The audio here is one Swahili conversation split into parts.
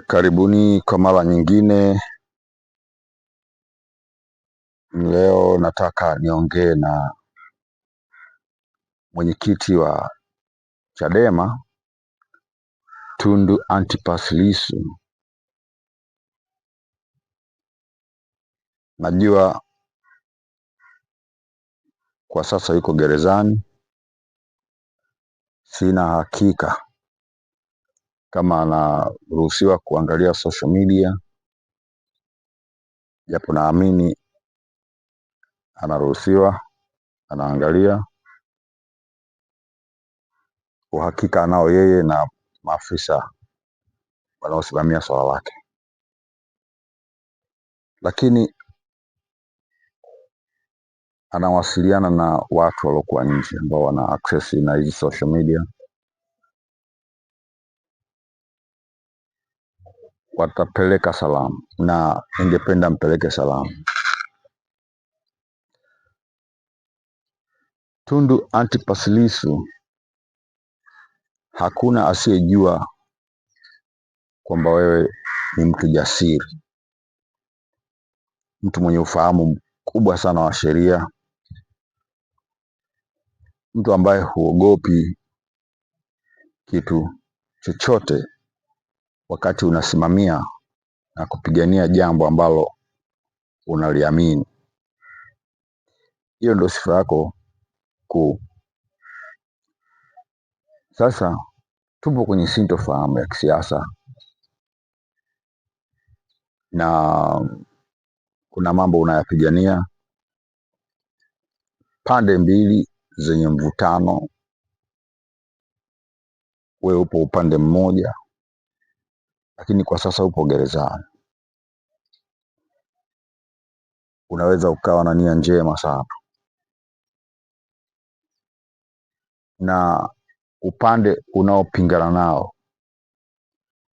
Karibuni kwa mara nyingine. Leo nataka niongee na mwenyekiti wa Chadema Tundu Antipas Lissu. Najua kwa sasa yuko gerezani. Sina hakika kama anaruhusiwa kuangalia social media, japo naamini anaruhusiwa, anaangalia. Uhakika anao yeye na maafisa wanaosimamia swala lake, lakini anawasiliana na watu waliokuwa nje ambao wana access na hizi social media. Watapeleka salamu na ningependa mpeleke salamu. Tundu Antipas Lissu, hakuna asiyejua kwamba wewe ni mtu jasiri, mtu mwenye ufahamu mkubwa sana wa sheria, mtu ambaye huogopi kitu chochote wakati unasimamia na kupigania jambo ambalo unaliamini. Hiyo ndio sifa yako kuu. Sasa tupo kwenye sintofahamu ya kisiasa na kuna mambo unayapigania, pande mbili zenye mvutano. Wewe upo upande mmoja, lakini kwa sasa upo gerezani. Unaweza ukawa na nia njema sana, na upande unaopingana nao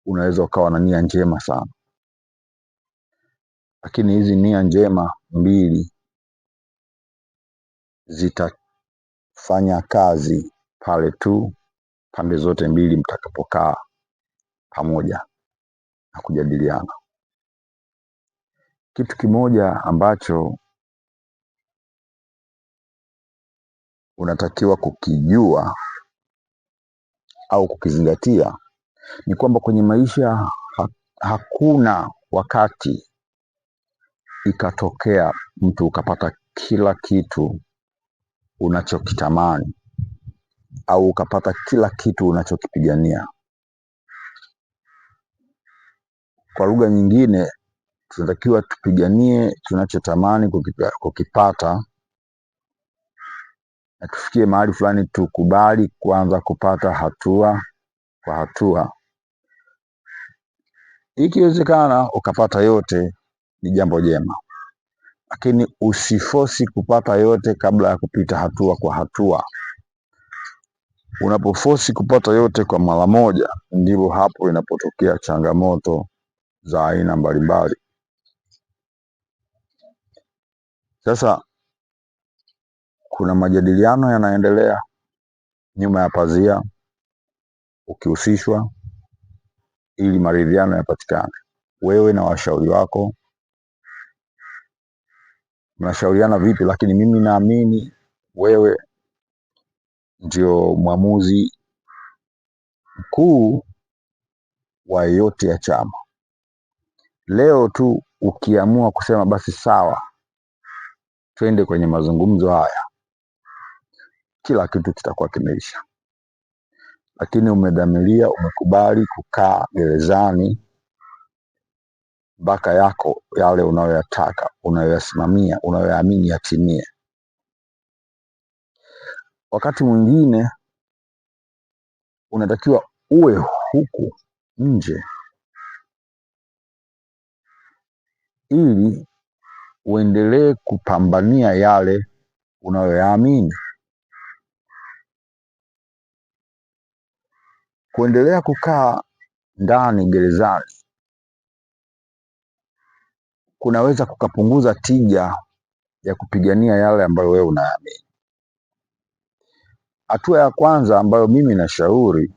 unaweza ukawa na nia njema sana, lakini hizi nia njema mbili zitafanya kazi pale tu pande zote mbili mtakapokaa pamoja na kujadiliana. Kitu kimoja ambacho unatakiwa kukijua au kukizingatia ni kwamba kwenye maisha hakuna wakati ikatokea mtu ukapata kila kitu unachokitamani au ukapata kila kitu unachokipigania. Kwa lugha nyingine, tunatakiwa tupiganie tunachotamani kukipata, na tufikie mahali fulani tukubali kuanza kupata hatua kwa hatua. Ikiwezekana ukapata yote ni jambo jema, lakini usifosi kupata yote kabla ya kupita hatua kwa hatua. Unapofosi kupata yote kwa mara moja, ndivyo hapo inapotokea changamoto za aina mbalimbali. Sasa kuna majadiliano yanaendelea nyuma ya pazia, ukihusishwa, ili maridhiano yapatikane. Wewe na washauri wako mnashauriana vipi? Lakini mimi naamini wewe ndio mwamuzi mkuu wa yote ya chama. Leo tu ukiamua kusema basi sawa, twende kwenye mazungumzo haya, kila kitu kitakuwa kimeisha. Lakini umedhamiria, umekubali kukaa gerezani mpaka yako yale unayoyataka, unayoyasimamia, unayoyaamini yatimie. Wakati mwingine unatakiwa uwe huku nje ili uendelee kupambania yale unayoyaamini. Kuendelea kukaa ndani gerezani kunaweza kukapunguza tija ya kupigania yale ambayo wewe unayaamini. Hatua ya kwanza ambayo mimi nashauri,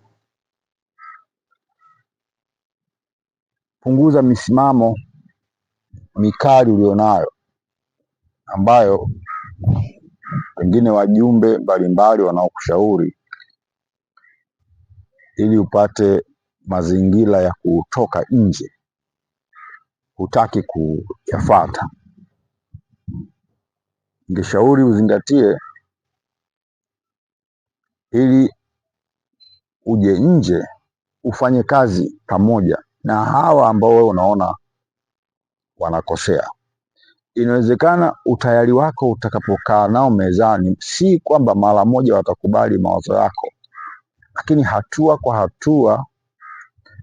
punguza misimamo mikali ulionayo, ambayo pengine wajumbe mbalimbali wanaokushauri ili upate mazingira ya kutoka nje hutaki kuyafata. Ningeshauri uzingatie, ili uje nje ufanye kazi pamoja na hawa ambao wewe unaona wanakosea. Inawezekana utayari wako utakapokaa nao mezani, si kwamba mara moja watakubali mawazo yako, lakini hatua kwa hatua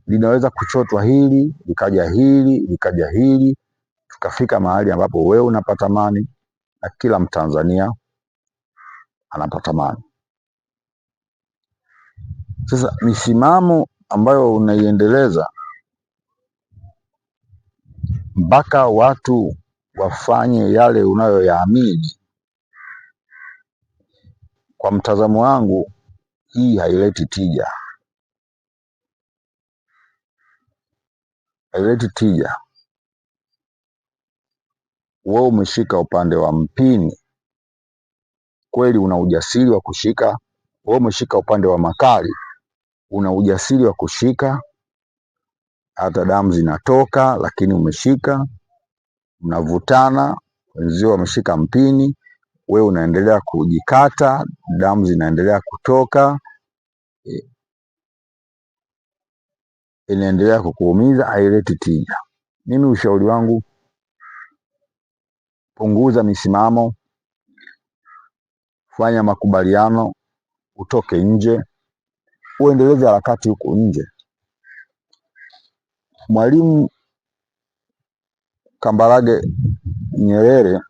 linaweza kuchotwa hili likaja hili likaja hili, tukafika mahali ambapo wewe unapata amani na kila Mtanzania anapata amani. Sasa misimamo ambayo unaiendeleza mpaka watu wafanye yale unayoyaamini, kwa mtazamo wangu, hii haileti tija, haileti tija. Wewe umeshika upande wa mpini, kweli una ujasiri wa kushika. Wewe umeshika upande wa makali, una ujasiri wa kushika, hata damu zinatoka, lakini umeshika. Mnavutana, wenzio wameshika mpini, wewe unaendelea kujikata, damu zinaendelea kutoka, inaendelea kukuumiza, haileti tija. Mimi ushauri wangu, punguza misimamo, fanya makubaliano, utoke nje, uendeleze harakati huko nje. Mwalimu Kambarage Nyerere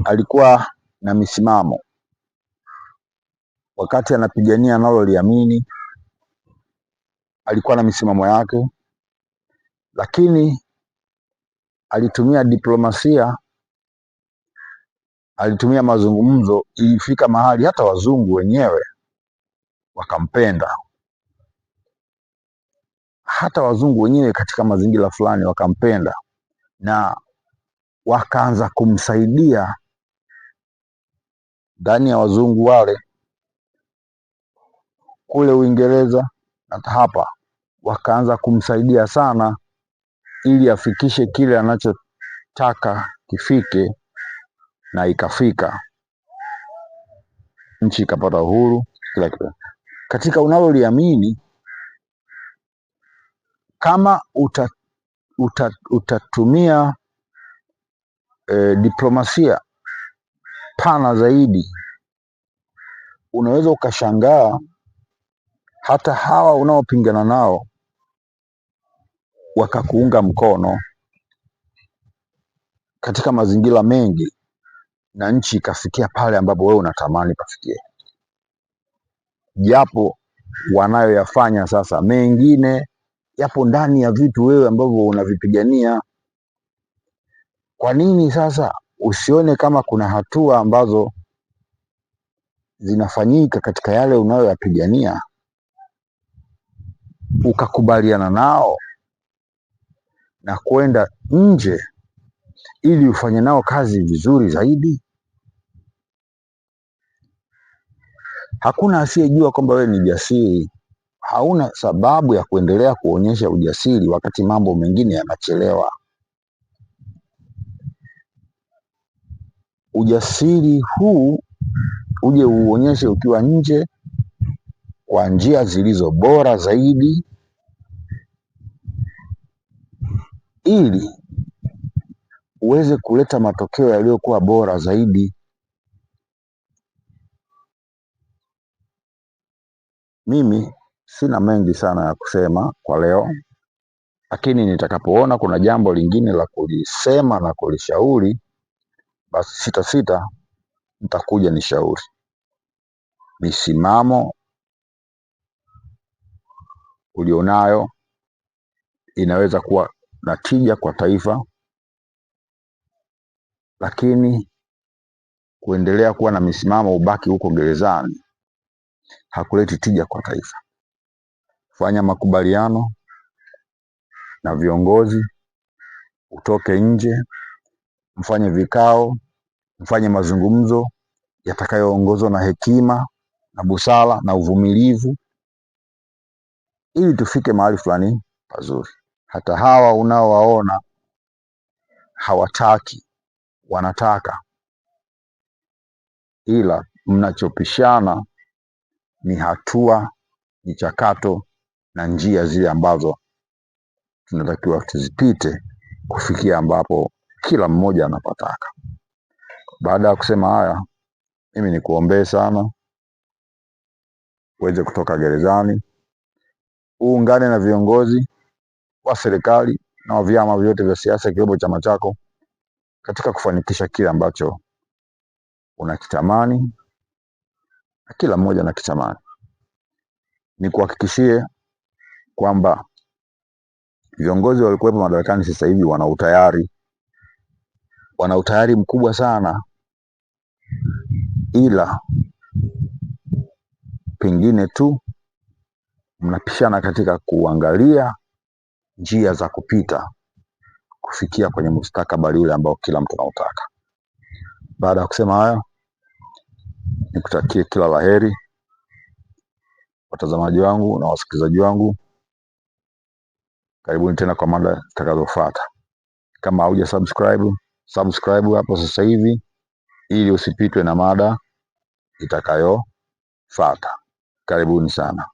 alikuwa na misimamo wakati anapigania analoliamini, alikuwa na misimamo yake, lakini alitumia diplomasia, alitumia mazungumzo. Ilifika mahali hata wazungu wenyewe wakampenda, hata wazungu wenyewe katika mazingira fulani wakampenda, na wakaanza kumsaidia. Ndani ya wazungu wale kule Uingereza hata hapa, wakaanza kumsaidia sana ili afikishe kile anachotaka kifike, na ikafika. Nchi ikapata uhuru, kila kitu. Katika unaloliamini, kama utatumia diplomasia pana zaidi, unaweza ukashangaa hata hawa unaopingana nao wakakuunga mkono katika mazingira mengi, na nchi ikafikia pale ambapo wewe unatamani pafikie. Japo wanayoyafanya sasa mengine yapo ndani ya vitu wewe ambavyo unavipigania. Kwa nini sasa usione kama kuna hatua ambazo zinafanyika katika yale unayoyapigania, ukakubaliana nao na kwenda nje ili ufanye nao kazi vizuri zaidi? Hakuna asiyejua kwamba wewe ni jasiri. Hauna sababu ya kuendelea kuonyesha ujasiri wakati mambo mengine yanachelewa. Ujasiri huu uje uonyeshe ukiwa nje kwa njia zilizo bora zaidi, ili uweze kuleta matokeo yaliyokuwa bora zaidi. Mimi sina mengi sana ya kusema kwa leo, lakini nitakapoona kuna jambo lingine la kulisema na kulishauri, basi sitasita, nitakuja nishauri. Misimamo ulionayo inaweza kuwa na tija kwa taifa, lakini kuendelea kuwa na misimamo ubaki huko gerezani hakuleti tija kwa taifa. fanya makubaliano na viongozi, utoke nje, mfanye vikao, mfanye mazungumzo yatakayoongozwa na hekima na busara na uvumilivu, ili tufike mahali fulani pazuri. Hata hawa unaowaona hawataki, wanataka, ila mnachopishana ni hatua, michakato na njia zile ambazo tunatakiwa tuzipite kufikia ambapo kila mmoja anapataka. Baada ya kusema haya, mimi nikuombee sana uweze kutoka gerezani, uungane na viongozi wa serikali na wa vyama vyote vya siasa ikiwemo chama chako katika kufanikisha kile ambacho unakitamani na kila mmoja anakitamani. Nikuhakikishie kwamba viongozi walikuwepo madarakani sasa hivi wana utayari mkubwa sana, ila pengine tu mnapishana katika kuangalia njia za kupita kufikia kwenye mustakabali ule ambao kila mtu anautaka. Baada ya kusema haya, nikutakie kila laheri watazamaji wangu na wasikilizaji wangu. Karibuni tena kwa mada zitakazofuata. Kama hauja subscribe hapo sasa hivi, ili usipitwe na mada itakayofuata. Karibuni sana.